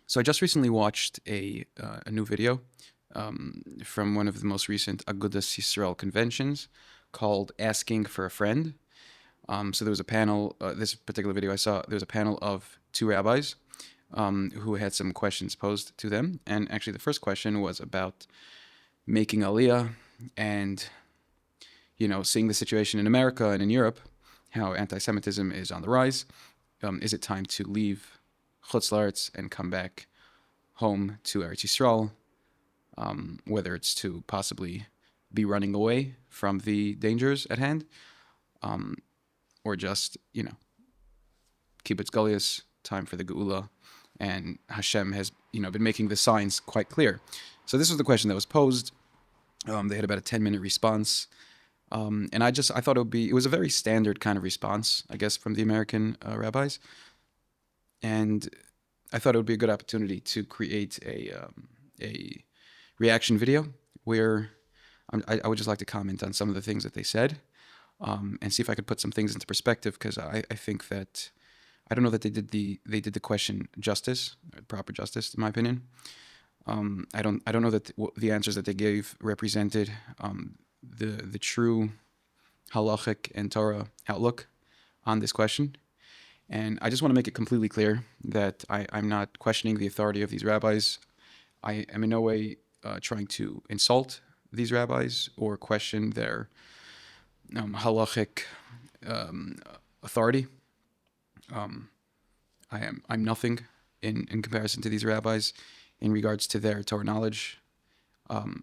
So I just recently watched a new video from one of the most recent Agudas Yisrael Conventions called Asking for a Friend. So there was a panel, this particular video I saw, there was a panel of two rabbis who had some questions posed to them. And actually the first question was about making Aliyah and, seeing the situation in America and in Europe, how anti-Semitism is on the rise. Is it time to leave Chutz La'aretz and come back home to Eretz Yisroel, whether it's to possibly be running away from the dangers at hand, or just, kibbutz galius, time for the geula, and Hashem has, been making the signs quite clear. So this was the question that was posed. They had about a 10-minute response. And I thought it was a very standard kind of response, I guess, from the American rabbis. And I thought it would be a good opportunity to create a reaction video where I would just like to comment on some of the things that they said, and see if I could put some things into perspective, because I think that I don't know that they did the question justice, proper justice, in my opinion. I don't know that the answers that they gave represented the true halachic and Torah outlook on this question. And I just want to make it completely clear that I'm not questioning the authority of these rabbis. I am in no way trying to insult these rabbis or question their halachic authority. I'm nothing in comparison to these rabbis in regards to their Torah knowledge.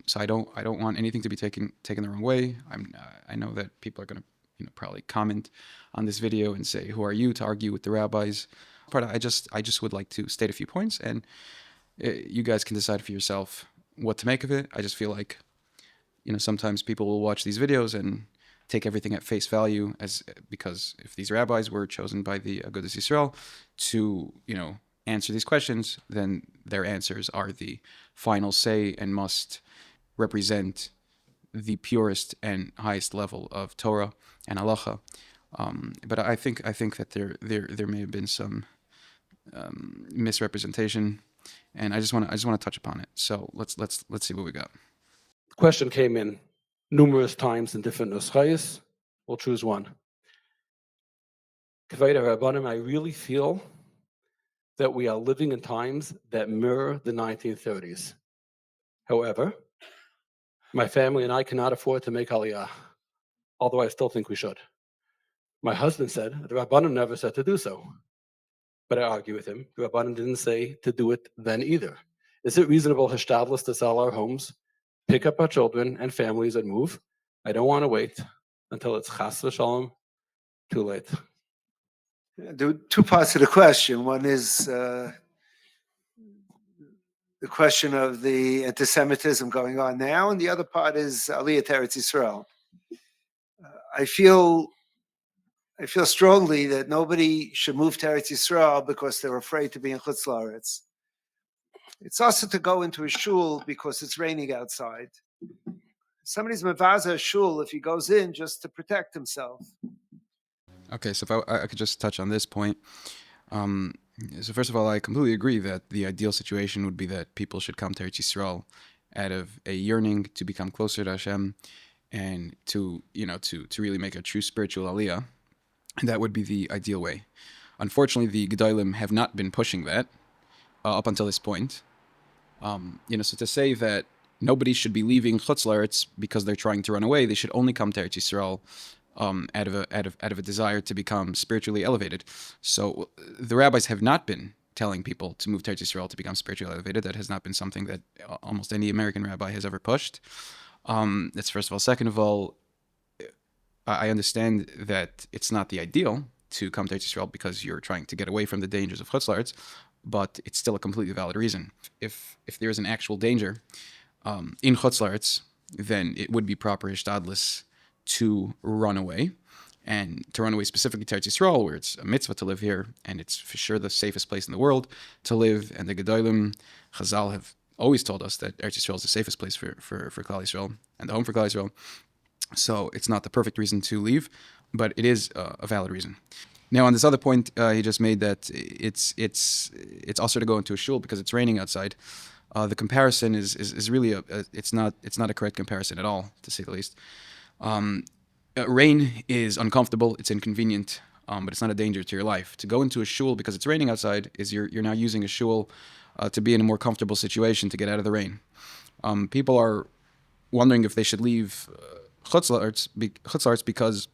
So I don't want anything to be taken the wrong way. I know that people are going to probably comment on this video and say, "Who are you to argue with the rabbis?" But I just would like to state a few points, and you guys can decide for yourself what to make of it. I just feel like sometimes people will watch these videos and take everything at face value, because if these rabbis were chosen by the Agudas Yisrael to answer these questions, then their answers are the final say and must represent the purest and highest level of Torah and halacha. But I think that there may have been some misrepresentation, and I just want to touch upon it. So let's see what we got. The question came in numerous times in different nuschayos. We'll choose one. Kavod Rabbanim, I really feel that we are living in times that mirror the 1930s. However, my family and I cannot afford to make Aliyah, although I still think we should. My husband said the Rabbanim never said to do so. But I argue with him. The Rabbanim didn't say to do it then either. Is it reasonable, hishtadlus, to sell our homes, pick up our children and families and move? I don't want to wait until it's chas v'shalom too late. There are two parts to the question. One is the question of the anti-Semitism going on now, and the other part is Aliyah to Eretz Yisrael. I feel strongly that nobody should move to Eretz Yisrael because they're afraid to be in Chutz La'aretz. It's also to go into a shul because it's raining outside. Somebody's mevaza a shul if he goes in just to protect himself. Okay, so if I could just touch on this point. So first of all, I completely agree that the ideal situation would be that people should come to Eretz Yisrael out of a yearning to become closer to Hashem and to really make a true spiritual aliyah. And that would be the ideal way. Unfortunately, the Gedolim have not been pushing that up until this point. So to say that nobody should be leaving Chutz La'aretz because they're trying to run away, they should only come to Eretz Yisrael out of a desire to become spiritually elevated. So the rabbis have not been telling people to move to Eretz Yisrael to become spiritually elevated. That has not been something that almost any American rabbi has ever pushed. That's first of all. Second of all, I understand that it's not the ideal to come to Eretz Yisrael because you're trying to get away from the dangers of Chutz La'aretz, but it's still a completely valid reason. If there is an actual danger in Chutz La'aretz, then it would be proper hishtadlus to run away, and to run away specifically to Eretz Yisrael, where it's a mitzvah to live here, and it's for sure the safest place in the world to live. And the Gedolim, Chazal, have always told us that Eretz Yisrael is the safest place for Klal Yisroel and the home for Klal Yisroel. So it's not the perfect reason to leave, but it is a valid reason. Now, on this other point, he just made that it's also to go into a shul because it's raining outside. The comparison is really it's not a correct comparison at all, to say the least. Rain is uncomfortable, it's inconvenient, but it's not a danger to your life. To go into a shul because it's raining outside is you're now using a shul to be in a more comfortable situation to get out of the rain. People are wondering if they should leave Chutz La'aretz because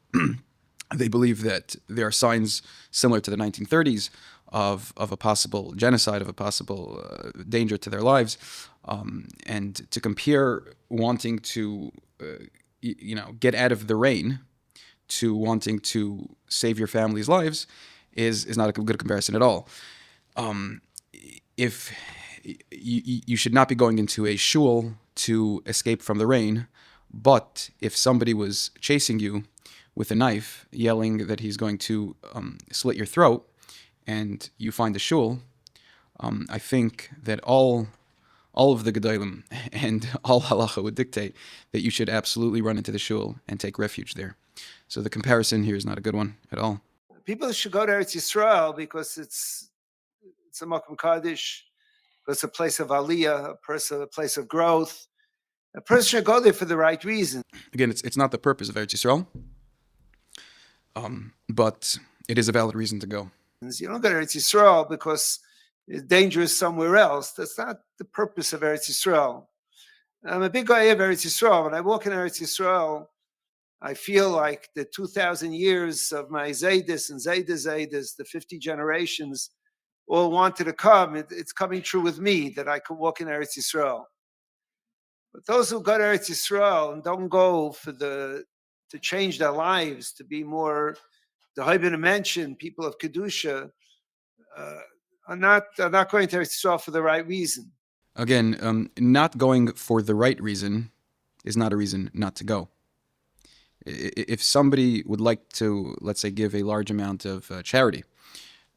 they believe that there are signs similar to the 1930s of a possible genocide, of a possible danger to their lives, and to compare wanting to, get out of the rain to wanting to save your family's lives is not a good comparison at all. If you should not be going into a shul to escape from the rain, but if somebody was chasing you with a knife, yelling that he's going to slit your throat, and you find a shul, I think that all of the Gedolim and all halacha would dictate that you should absolutely run into the shul and take refuge there. So the comparison here is not a good one at all. People should go to Eretz Yisrael because it's a Makom Kaddish, it's a place of Aliyah, a place of growth. A person should go there for the right reason. Again, it's not the purpose of Eretz Yisrael, but it is a valid reason to go. You don't go to Eretz Yisrael because it's dangerous somewhere else. That's not the purpose of Eretz Yisrael. I'm a big guy of Eretz Yisrael. When I walk in Eretz Yisrael, I feel like the 2,000 years of my Zaydis and Zaydis, the 50 generations, all wanted to come. It's coming true with me that I could walk in Eretz Yisrael. But those who go to Eretz Yisrael and don't go to change their lives, to be more, the Rabbinic mentioned, people of Kedusha, are not going to Eretz Yisrael for the right reason. Again, not going for the right reason is not a reason not to go. If somebody would like to, let's say, give a large amount of charity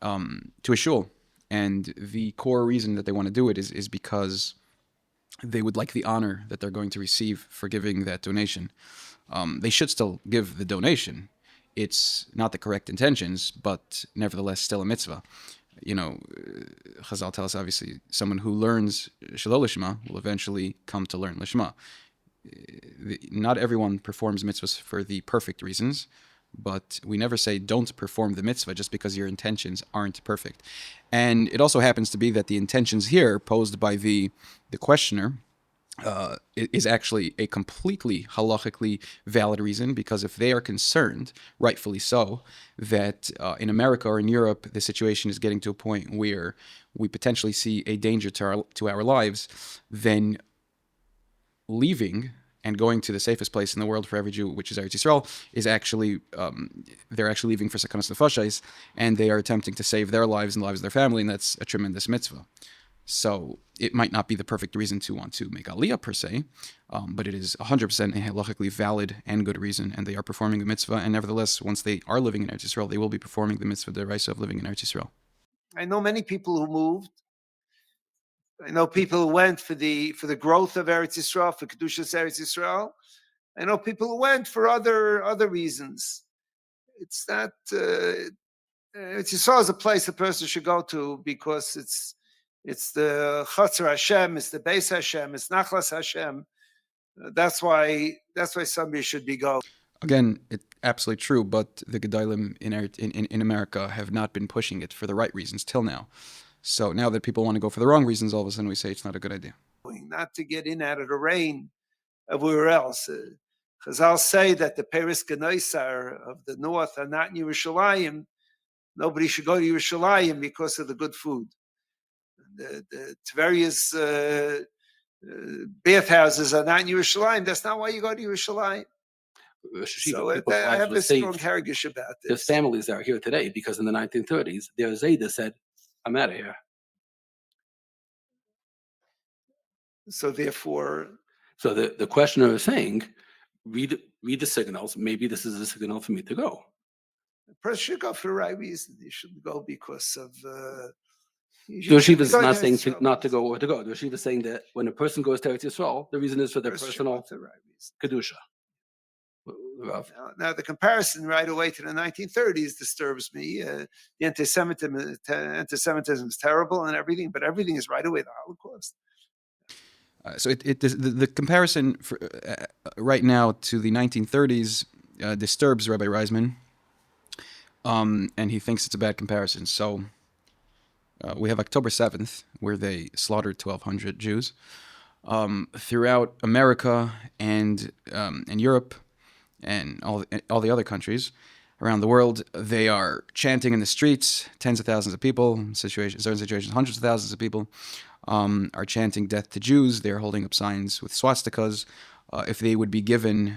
to a shul, and the core reason that they want to do it is because they would like the honor that they're going to receive for giving that donation, they should still give the donation. It's not the correct intentions, but nevertheless still a mitzvah. Chazal tell us, obviously, someone who learns Shelo Lishma will eventually come to learn Lishma. Not everyone performs mitzvahs for the perfect reasons, but we never say don't perform the mitzvah just because your intentions aren't perfect. And it also happens to be that the intentions here posed by the questioner is actually a completely halachically valid reason, because if they are concerned, rightfully so, that in America or in Europe the situation is getting to a point where we potentially see a danger to our lives, then leaving and going to the safest place in the world for every Jew, which is Eretz Yisrael, is actually, they're actually leaving for Sakanas Nefashos, and they are attempting to save their lives and the lives of their family, and that's a tremendous mitzvah. So it might not be the perfect reason to want to make Aliyah per se, but it is 100% a halachically valid and good reason, and they are performing the mitzvah, and nevertheless, once they are living in Eretz Yisrael, they will be performing the mitzvah deraisa of living in Eretz Yisrael. I know many people who moved. I know people who went for the growth of Eretz Yisrael, for Kedushas Eretz Yisrael. I know people who went for other reasons. It's not Eretz Yisrael is a place a person should go to because it's the Chatzar Hashem, it's the Beis Hashem, it's Nachlas Hashem. That's why somebody should be going. Again, it's absolutely true, but the Gedolim in America have not been pushing it for the right reasons till now. So now that people want to go for the wrong reasons, all of a sudden we say it's not a good idea. Not to get in out of the rain everywhere else. Chazal say that the Peres Genoisar of the north are not in Yerushalayim. Nobody should go to Yerushalayim because of the good food. The various bathhouses are not in Yerushalayim. That's not why you go to Yerushalayim. So I have a strong heritage about this. There's families that are here today because in the 1930s, their Zayda said, I'm out of here. So therefore... So the questioner is saying, read the signals. Maybe this is a signal for me to go. The person should go for the right reason. You shouldn't go because of... The Yeshiva is not saying not to go or to go. The Yeshiva is saying that when a person goes to Eretz Yisrael, the reason is for their personal Kedusha. Rav. Now, the comparison right away to the 1930s disturbs me. The anti-Semitism is terrible and everything, but everything is right away the Holocaust. So the comparison right now to the 1930s disturbs Rabbi Reisman, and he thinks it's a bad comparison. So we have October 7th, where they slaughtered 1,200 Jews. Throughout America and Europe and all the other countries around the world, they are chanting in the streets. Tens of thousands of people, certain situations, hundreds of thousands of people are chanting "Death to Jews." They are holding up signs with swastikas. If they would be given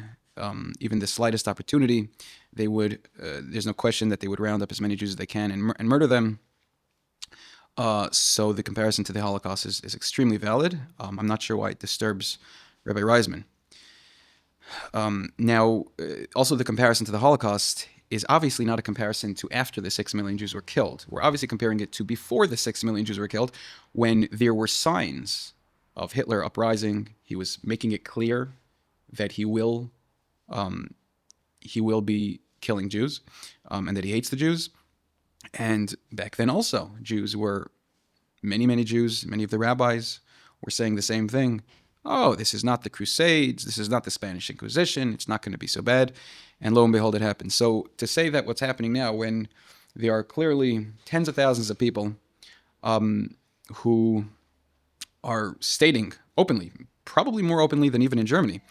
even the slightest opportunity, they would. There's no question that they would round up as many Jews as they can and murder them. So the comparison to the Holocaust is extremely valid. I'm not sure why it disturbs Rabbi Reisman. Now, also the comparison to the Holocaust is obviously not a comparison to after the 6 million Jews were killed. We're obviously comparing it to before the 6 million Jews were killed, when there were signs of Hitler uprising. He was making it clear that he will be killing Jews, and that he hates the Jews. And back then also, Jews were, many Jews, many of the rabbis were saying the same thing. Oh, this is not the Crusades, this is not the Spanish Inquisition, it's not going to be so bad. And lo and behold, it happened. So to say that what's happening now, when there are clearly tens of thousands of people who are stating openly, probably more openly than even in Germany,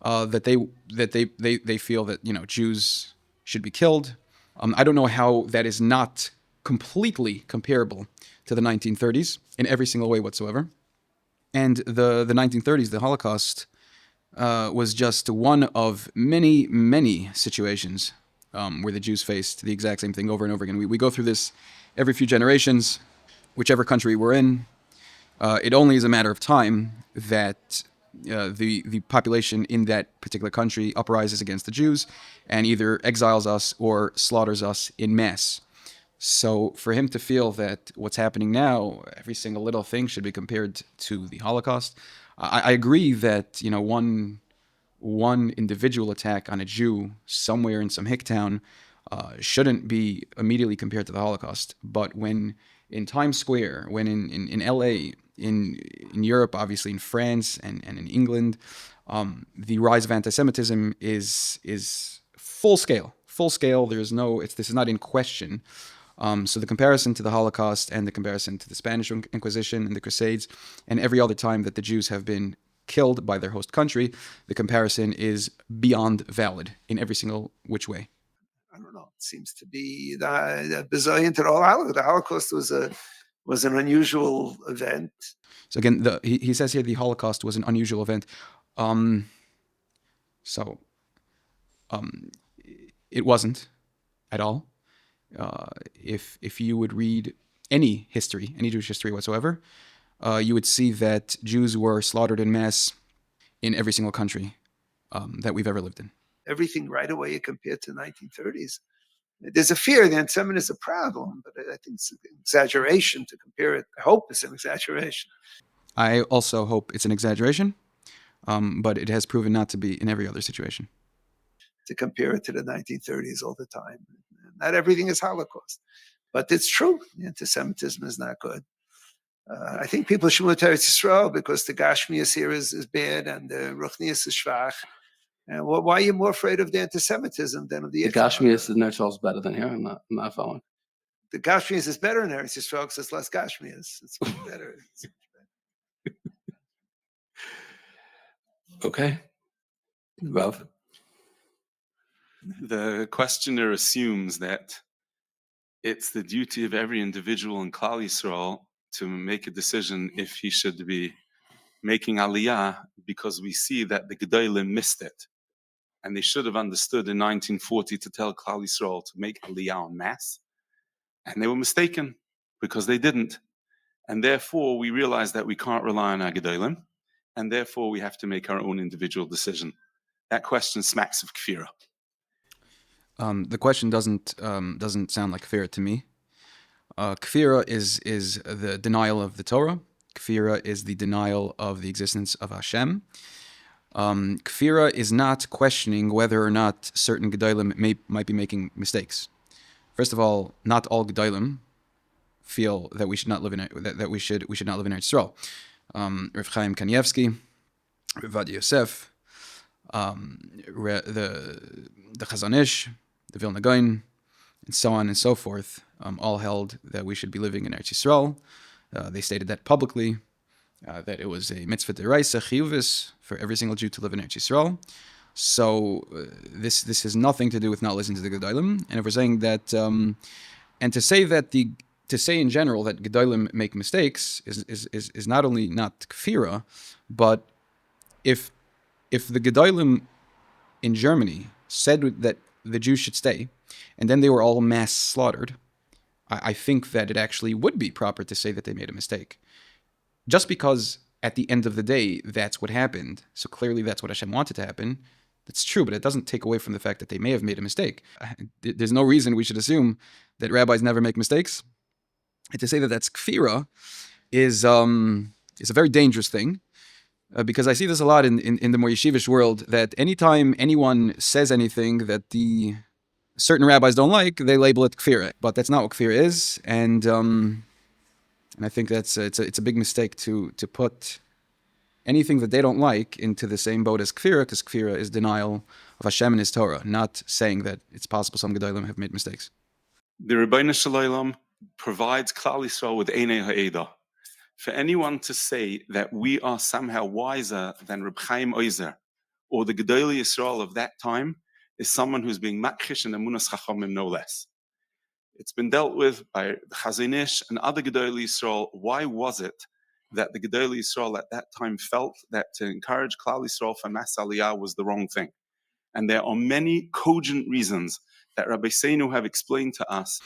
that they feel that Jews should be killed. I don't know how that is not completely comparable to the 1930s in every single way whatsoever. And the 1930s, the Holocaust, was just one of many situations where the Jews faced the exact same thing over and over again. We go through this every few generations, whichever country we're in. It only is a matter of time that the population in that particular country uprises against the Jews and either exiles us or slaughters us in mass. So for him to feel that what's happening now, every single little thing should be compared to the Holocaust, I agree that one individual attack on a Jew somewhere in some hick town shouldn't be immediately compared to the Holocaust. But when in Times Square, when in LA, in Europe, obviously in France and in England, the rise of anti-Semitism is full scale. This is not in question. So the comparison to the Holocaust and the comparison to the Spanish Inquisition and the Crusades and every other time that the Jews have been killed by their host country, the comparison is beyond valid in every single which way. I don't know. It seems to be bizarre to the whole Holocaust. The Holocaust was an unusual event. So again, he says here the Holocaust was an unusual event. It wasn't at all. If you would read any history, any Jewish history whatsoever, you would see that Jews were slaughtered in mass in every single country that we've ever lived in. Everything right away compared to the 1930s. There's a fear that anti-Semitism is a problem, but I think it's an exaggeration to compare it. I hope it's an exaggeration. I also hope it's an exaggeration, but it has proven not to be in every other situation. To compare it to the 1930s all the time. Not everything is Holocaust, but it's true. Anti-Semitism is not good. I think people should move to Eretz Yisroel because the Gashmias here is bad and the Ruchnias is schwach. And why are you more afraid of the anti-Semitism than of the Gashmias in Eretz Yisrael is better than here. I'm not following. The Gashmias is better in Eretz Yisroel because it's less Gashmias. It's much better. Okay. Rav. The questioner assumes that it's the duty of every individual in Klal Yisroel to make a decision if he should be making Aliyah, because we see that the Gedolim missed it. And they should have understood in 1940 to tell Klal Yisroel to make Aliyah en masse. And they were mistaken because they didn't. And therefore, we realize that we can't rely on our Gedolim. And therefore, we have to make our own individual decision. That question smacks of kfirah. The question doesn't sound like kfirah to me. Kfirah is the denial of the Torah. Kfirah is the denial of the existence of Hashem. Kfira is not questioning whether or not certain Gedolim might be making mistakes. First of all, not all Gedolim feel that we should not live in that we should not live in Eretz Yisroel. Rav Chaim Kanievsky, Rav Ovadia Yosef, the Chazon Ish, the Vilna Gaon, and so on and so forth, all held that we should be living in Eretz Yisroel. They stated that publicly, that it was a mitzvah deraisa chiyuvis for every single Jew to live in Eretz Yisroel. So this has nothing to do with not listening to the Gedolim. And if we're saying that, and to say in general that Gedolim make mistakes is not only not kfira, but if the Gedolim in Germany said that the Jews should stay, and then they were all mass slaughtered, I think that it actually would be proper to say that they made a mistake. Just because at the end of the day, that's what happened. So clearly that's what Hashem wanted to happen. That's true, but it doesn't take away from the fact that they may have made a mistake. There's no reason we should assume that rabbis never make mistakes. And to say that that's kfira is a very dangerous thing. Because I see this a lot in the more yeshivish world, that anytime anyone says anything that the certain rabbis don't like, they label it kfira. But that's not what kfira is, and I think it's a big mistake to put anything that they don't like into the same boat as kfira, because kfira is denial of Hashem and His Torah, not saying that it's possible some Gedolim have made mistakes. The Rebbeinu Shalom provides Klal Yisroel with Einei Ha'edah. For anyone to say that we are somehow wiser than Reb Chaim Oizer or the Gedolei Yisrael of that time is someone who's being makhish and Agudas Chachamim no less. It's been dealt with by the Chazon Ish and other Gedolei Yisrael. Why was it that the Gedolei Yisrael at that time felt that to encourage Klal Yisrael for Mas Aliyah was the wrong thing? And there are many cogent reasons that Rabbi Seinu have explained to us.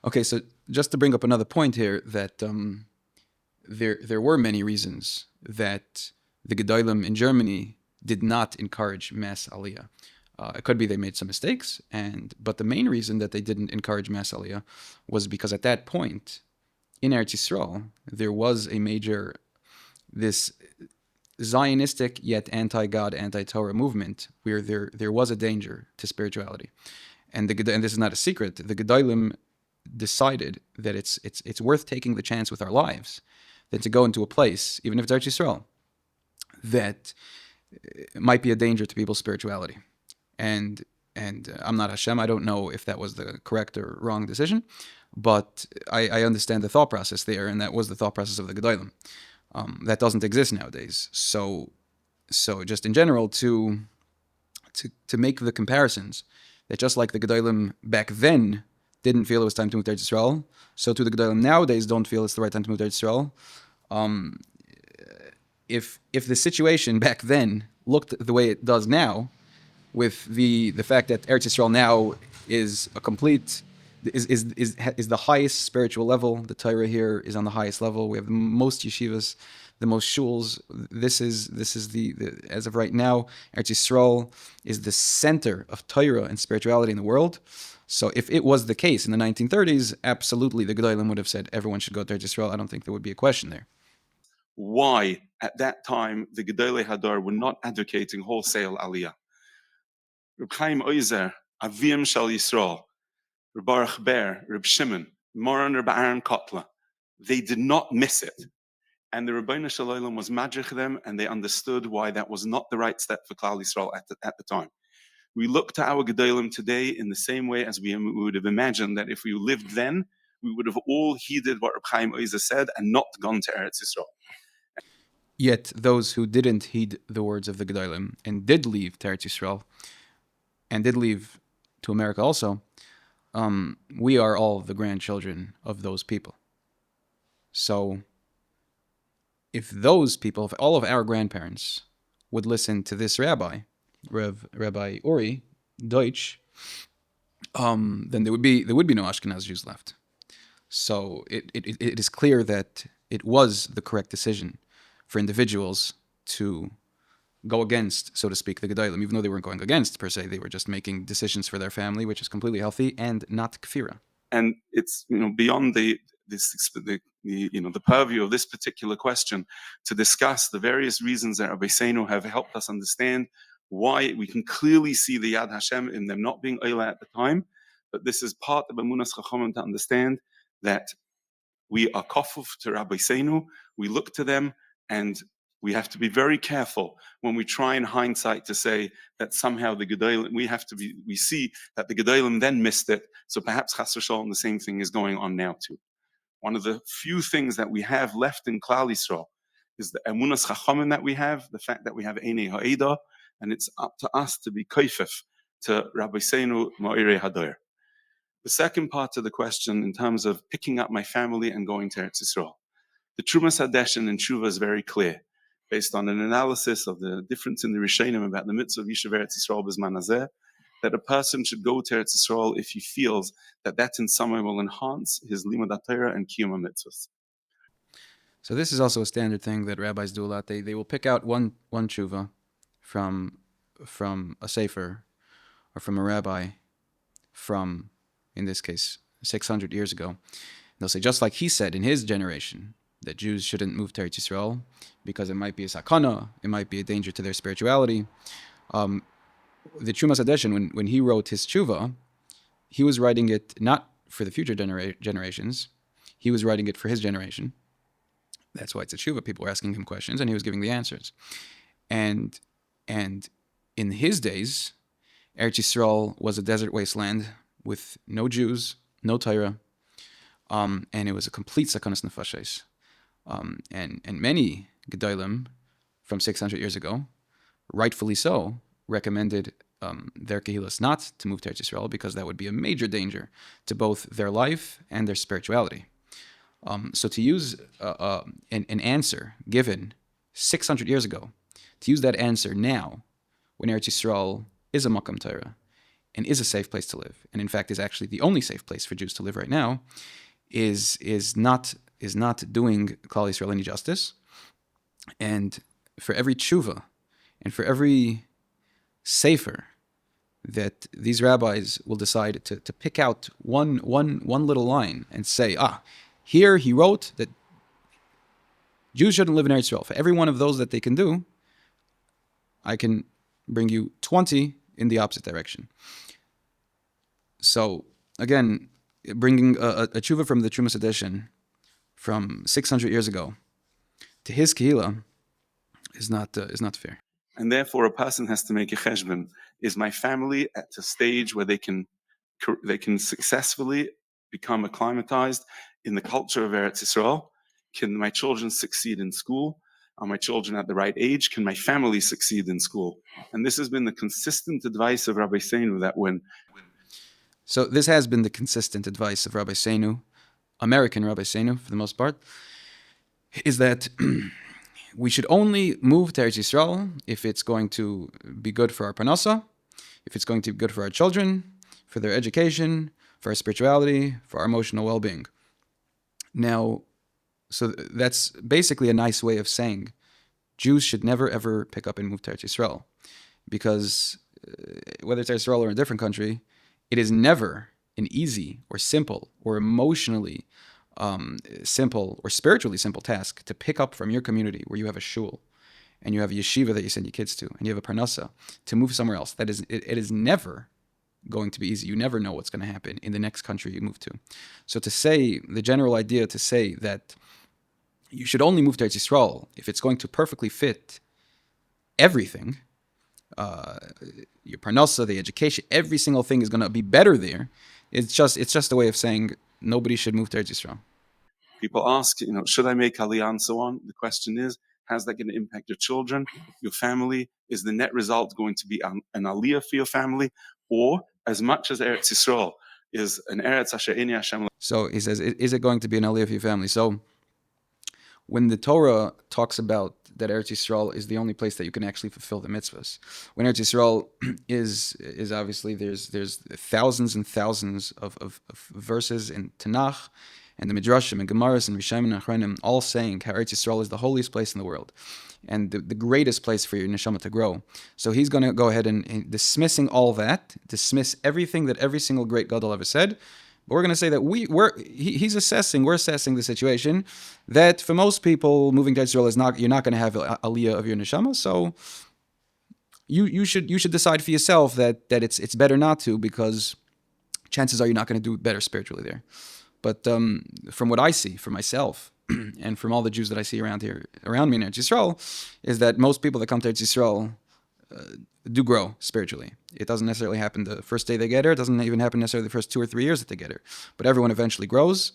Okay, so just to bring up another point here, that there were many reasons that the Gedolim in Germany did not encourage mass Aliyah. It could be they made some mistakes, but the main reason that they didn't encourage mass Aliyah was because at that point in Eretz Yisroel there was this Zionistic yet anti-God, anti-Torah movement where there was a danger to spirituality, and this is not a secret. The Gedolim decided that it's worth taking the chance with our lives than to go into a place, even if it's Eretz Yisroel, that might be a danger to people's spirituality. And I'm not Hashem. I don't know if that was the correct or wrong decision, but I understand the thought process there, and that was the thought process of the Gedolim. That doesn't exist nowadays. So just in general, to make the comparisons, that just like the Gedolim back then didn't feel it was time to move to Eretz Yisrael, so too the Gedolim nowadays don't feel it's the right time to move to Eretz Yisrael. If the situation back then looked the way it does now, with the fact that Eretz Yisrael now is a complete is the highest spiritual level. The Torah here is on the highest level. We have the most yeshivas, the most shuls. This is the as of right now, Eretz Yisrael is the center of Torah and spirituality in the world. So if it was the case in the 1930s, absolutely the Gedolim would have said everyone should go to Eretz Yisrael. I don't think there would be a question there. Why at that time the Gedolei Hador were not advocating wholesale Aliyah? Reb Chaim Oizer, Avim Shal Yisrael, Reb Baruch Ber, Reb Shimon, Moran Reb Aaron Kotler, they did not miss it. And the Rebbeinu Shalom was madrich them, and they understood why that was not the right step for Klal Yisroel at the time. We look to our Gedolim today in the same way as we would have imagined that if we lived then, we would have all heeded what Reb Chaim Oizer said and not gone to Eretz Yisrael. Yet those who didn't heed the words of the Gedolim and did leave to Eretz Yisrael and did leave to America also, we are all the grandchildren of those people. So if those people, if all of our grandparents would listen to this rabbi, Rabbi Uri Deutsch, then there would be no Ashkenaz Jews left. So it is clear that it was the correct decision for individuals to go against, so to speak, the Gedolim, even though they weren't going against per se. They were just making decisions for their family, which is completely healthy and not kfira. And it's beyond the the purview of this particular question to discuss the various reasons that Rabbi Seinu have helped us understand why we can clearly see the Yad Hashem in them not being Oila at the time, but this is part of Agudas Chachamim to understand that we are kofuf to Rabbi Seinu, we look to them, and we have to be very careful when we try in hindsight to say that somehow the Gedolim, we see that the Gedolim then missed it, so perhaps Chas v'Shalom the same thing is going on now too. One of the few things that we have left in Klal Yisroel is the Emunas Chachamim that we have, the fact that we have Einei Ha'eda, and it's up to us to be koifef to Rabbi Seinu Ma'irei Hadoyer. The second part of the question, in terms of picking up my family and going to Eretz Yisroel, the Trumas Hadeshin and Tshuva is very clear, based on an analysis of the difference in the Rishonim about the mitzvah of Yishuv Eretz Yisroel b'zman hazeh, that a person should go to Eretz Yisroel if he feels that that in some way will enhance his limud Torah and kiyum mitzvahs. So this is also a standard thing that rabbis do a lot. They will pick out one tshuva from a sefer or from a rabbi from, in this case, 600 years ago. They'll say, just like he said in his generation, that Jews shouldn't move to Eretz Yisrael because it might be a sakana, it might be a danger to their spirituality. The Trumas Hadeshin, when he wrote his tshuva, he was writing it not for the future generations, he was writing it for his generation. That's why it's a tshuva. People were asking him questions, and he was giving the answers. And in his days, Eretz Yisrael was a desert wasteland with no Jews, no Torah, and it was a complete sakanas nefashos. And many Gedolim from 600 years ago, rightfully so, recommended their kehilas not to move to Eretz Yisrael because that would be a major danger to both their life and their spirituality. So to use an answer given 600 years ago, to use that answer now, when Eretz Yisrael is a makam Torah and is a safe place to live, and in fact is actually the only safe place for Jews to live right now, is not doing Klal Yisroel any justice. And for every tshuva and for every sefer that these rabbis will decide to pick out one little line and say, here he wrote that Jews shouldn't live in Eretz Yisrael. For every one of those that they can do, I can bring you 20 in the opposite direction. So again, bringing a tshuva from the Trumas Hadeshin from 600 years ago to his kehila is not fair. And therefore, a person has to make a cheshbon. Is my family at a stage where they can successfully become acclimatized in the culture of Eretz Yisrael? Can my children succeed in school? Are my children at the right age? Can my family succeed in school? And this has been the consistent advice of Rabbi Seinu, that So this has been the consistent advice of Rabbi Seinu, American Rabbi Seinu for the most part, is that we should only move to Eretz Yisrael if it's going to be good for our parnasa, if it's going to be good for our children, for their education, for our spirituality, for our emotional well-being. Now, so that's basically a nice way of saying Jews should never ever pick up and move to Eretz Yisrael, because whether it's Eretz Yisrael or a different country, it is never an easy or simple or emotionally simple or spiritually simple task to pick up from your community where you have a shul and you have a yeshiva that you send your kids to and you have a parnasa to move somewhere else. It is never going to be easy. You never know what's going to happen in the next country you move to. So to say, the general idea to say that you should only move to Eretz Yisrael if it's going to perfectly fit everything, your parnasa, the education, every single thing is going to be better there. It's just a way of saying nobody should move to Eretz Yisrael. people ask, should I make Aliyah and so on? The question is, how's that going to impact your children, your family? Is the net result going to be an Aliyah for your family? Or as much as Eretz Yisroel is an Eretz Asher Eini Hashem. So he says, is it going to be an Aliyah for your family? So when the Torah talks about that Eretz Yisrael is the only place that you can actually fulfill the mitzvahs, when Eretz Yisrael is obviously there's thousands and thousands of verses in Tanakh and the Midrashim and Gemaras and Rishayim and Achronim all saying how Eretz Yisrael is the holiest place in the world and the greatest place for your neshama to grow. So he's going to go ahead and dismissing all that, dismiss everything that every single great gadol ever said, But we're going to say that we're assessing the situation that for most people moving to Israel you're not going to have Aliyah of your neshama. So you should decide for yourself that it's better not to, because chances are you're not going to do better spiritually there. But from what I see for myself and from all the Jews that I see around me in Eretz Yisrael, is that most people that come to Eretz Yisrael do grow spiritually. It doesn't necessarily happen the first day they get here. It doesn't even happen necessarily the first 2 or 3 years that they get here. But everyone eventually grows.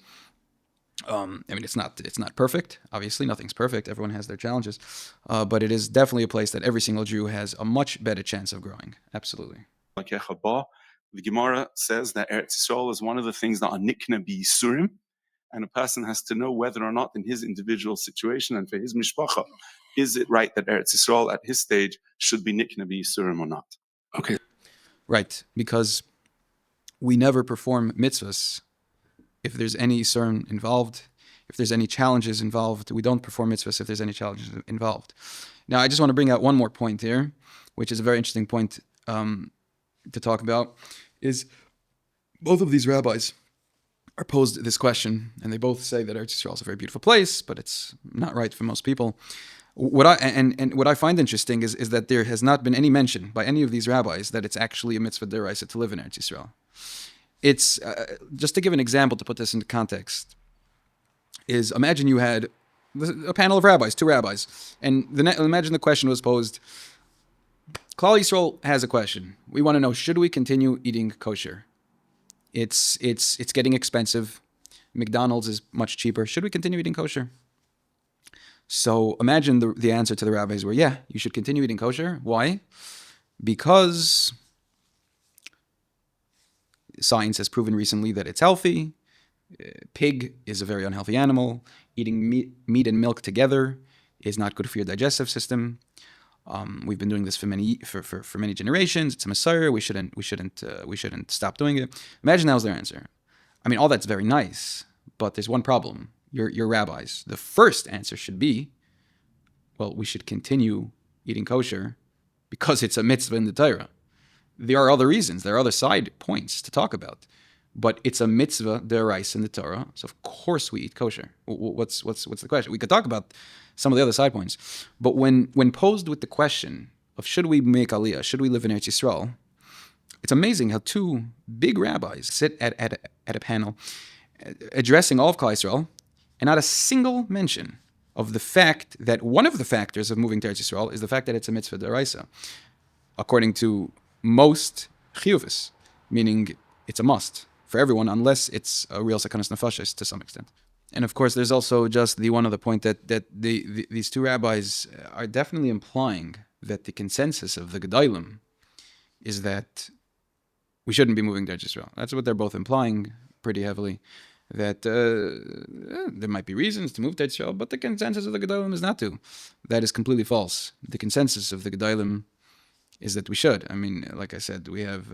It's not perfect. Obviously, nothing's perfect. Everyone has their challenges. But it is definitely a place that every single Jew has a much better chance of growing. Absolutely. The Gemara says that Eretz Yisrael is one of the things that are nikna b'yisurim, and a person has to know whether or not in his individual situation and for his mishpacha, is it right that Eretz Yisrael at his stage should be nikna b'yisurim or not? Okay. Right, because we never perform mitzvahs if there's any yisurim involved, if there's any challenges involved. We don't perform mitzvahs if there's any challenges involved. Now, I just want to bring out one more point here, which is a very interesting point to talk about, is both of these rabbis are posed this question, and they both say that Eretz Yisrael is a very beautiful place, but it's not right for most people. What I find interesting is that there has not been any mention by any of these rabbis that it's actually a mitzvah deraisa to live in Eretz Yisrael. It's just to give an example to put this into context. Is imagine you had a panel of rabbis, 2 rabbis, and imagine the question was posed. Klal Yisroel has a question. We want to know, should we continue eating kosher? It's getting expensive. McDonald's is much cheaper. Should we continue eating kosher? So imagine the answer to the rabbis were, yeah, you should continue eating kosher. Why? Because science has proven recently that it's healthy. Pig is a very unhealthy animal. Eating meat and milk together is not good for your digestive system. We've been doing this for many generations. It's a Messiah. We shouldn't stop doing it. Imagine that was their answer. I mean, all that's very nice, but there's one problem. You're rabbis. The first answer should be, well, we should continue eating kosher because it's a mitzvah in the Torah. There are other reasons. There are other side points to talk about, but it's a mitzvah deraisa in the Torah. So of course we eat kosher. What's the question? We could talk about some of the other side points, but when posed with the question of should we make Aliyah, should we live in Eretz Yisrael, it's amazing how 2 big rabbis sit at a panel addressing all of Klal Yisrael, and not a single mention of the fact that one of the factors of moving to Eretz Yisrael is the fact that it's a mitzvah deraisa, according to most chiyuvis, meaning it's a must for everyone unless it's a real sakanas nefashos to some extent. And of course, there's also just the one other point that these 2 rabbis are definitely implying that the consensus of the Gedolim is that we shouldn't be moving to Eretz Yisrael. That's what they're both implying pretty heavily, that there might be reasons to move to Eretz Yisrael, but the consensus of the Gedolim is not to. That is completely false. The consensus of the Gedolim is that we should. I mean, like I said, we have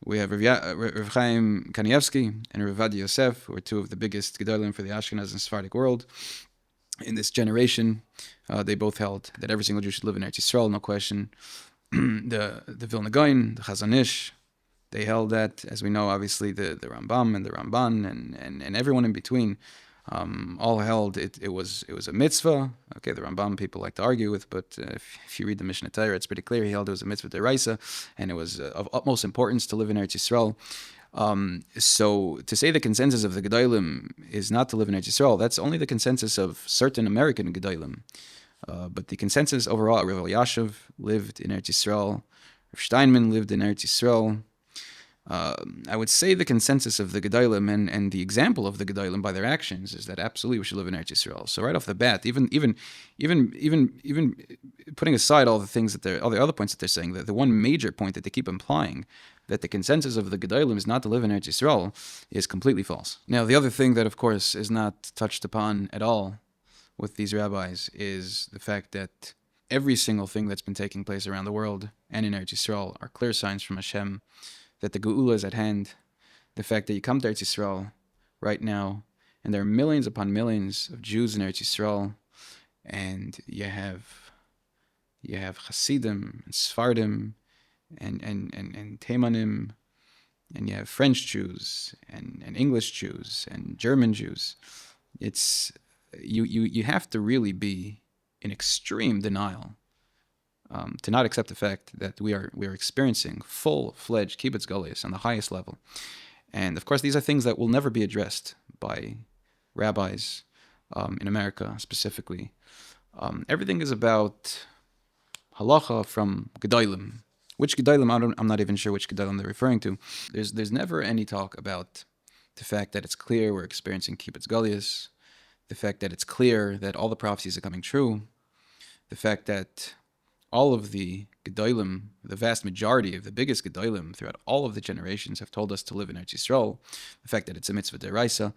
Rav Chaim Kanievsky and Rav Adi Yosef, who are 2 of the biggest Gedolim for the Ashkenaz and Sephardic world in this generation. They both held that every single Jew should live in Eretz Yisrael, no question. The Vilna Gaon, the Chazon Ish, they held that, as we know, obviously the Rambam and the Ramban and everyone in between all held it was a mitzvah. Okay, the Rambam people like to argue with, but if you read the Mishnah Torah, it's pretty clear he held it was a mitzvah deraisa, and it was of utmost importance to live in Eretz Yisrael. So to say the consensus of the Gedolim is not to live in Eretz Yisrael, that's only the consensus of certain American Gedolim. But the consensus overall, Rav Elyashiv lived in Eretz Yisrael, Rav Steinman lived in Eretz Yisrael. I would say the consensus of the Gedolim and the example of the Gedolim by their actions is that absolutely we should live in Eretz Yisrael. So right off the bat, even putting aside all the things all the other points that they're saying, the one major point that they keep implying, that the consensus of the Gedolim is not to live in Eretz Yisrael, is completely false. Now, the other thing that, of course, is not touched upon at all with these rabbis is the fact that every single thing that's been taking place around the world and in Eretz Yisrael are clear signs from Hashem that the Geula is at hand. The fact that you come to Eretz Yisrael right now, and there are millions upon millions of Jews in Eretz Yisrael, and you have Hasidim and Sfardim and Teimanim, and you have French Jews and English Jews and German Jews. It's you have to really be in extreme denial to not accept the fact that we are experiencing full-fledged kibbutz galuyos on the highest level. And of course, these are things that will never be addressed by rabbis in America specifically. Everything is about halacha from gedolim. Which gedolim? I'm not even sure which gedolim they're referring to. There's never any talk about the fact that it's clear we're experiencing kibbutz galuyos, the fact that it's clear that all the prophecies are coming true, the fact that all of the gedolim, the vast majority of the biggest gedolim throughout all of the generations have told us to live in Eretz Yisroel, the fact that it's a mitzvah deraisa.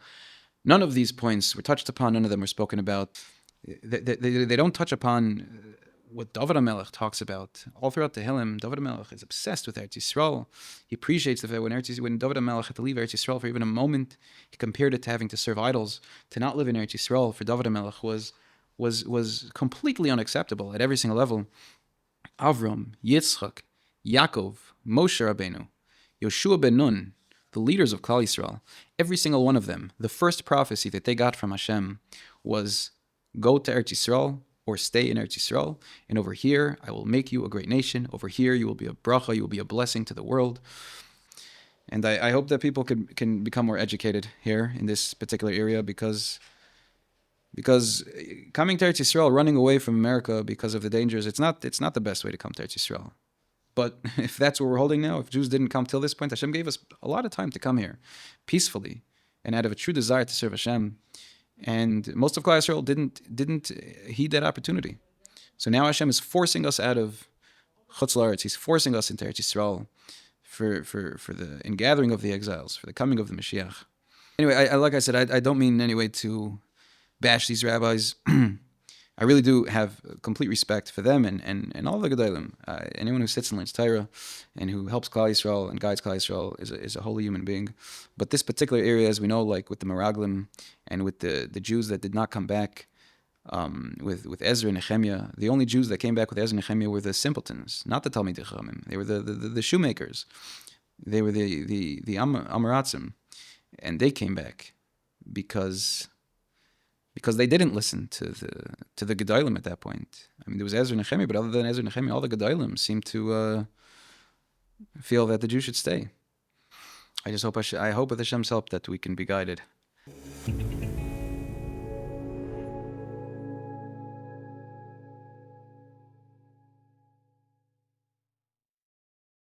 None of these points were touched upon, none of them were spoken about. They don't touch upon what David HaMelech talks about. All throughout the Tehillim, David HaMelech is obsessed with Eretz Yisroel. He appreciates the fact when David HaMelech had to leave Eretz Yisroel for even a moment, he compared it to having to serve idols. To not live in Eretz Yisroel for David HaMelech was completely unacceptable at every single level. Avram, Yitzchak, Yaakov, Moshe Rabbeinu, Yoshua ben Nun, the leaders of Klal Yisroel, every single one of them, the first prophecy that they got from Hashem was, go to Eretz Yisroel or stay in Eretz Yisroel, and over here I will make you a great nation. Over here you will be a bracha, you will be a blessing to the world. And I hope that people can become more educated here in this particular area, because coming to Eretz Yisroel, running away from America because of the dangers, it's not the best way to come to Eretz Yisroel. But if that's what we're holding now, if Jews didn't come till this point, Hashem gave us a lot of time to come here peacefully and out of a true desire to serve Hashem. And most of Klal Yisroel didn't heed that opportunity. So now Hashem is forcing us out of Chutz La'aretz. He's forcing us into Eretz Yisroel for the ingathering of the exiles, for the coming of the Mashiach. Anyway, I like I said, I don't mean in any way to bash these rabbis. I really do have complete respect for them and all the gedolim. Anyone who sits and learns Torah and who helps Klal Yisroel and guides Klal Yisroel is a holy human being. But this particular area, as we know, like with the Meraglim and with the Jews that did not come back, with Ezra and Nehemiah, the only Jews that came back with Ezra and Nehemiah were the simpletons, not the Talmidei Chachamim. They were the shoemakers. They were the Amaratzim, and they came back because they didn't listen to the Gedolim at that point. I mean, there was Ezra and Nehemiah, but other than Ezra and Nehemiah, all the Gedolim seemed to feel that the Jews should stay. I hope with Hashem's help that we can be guided.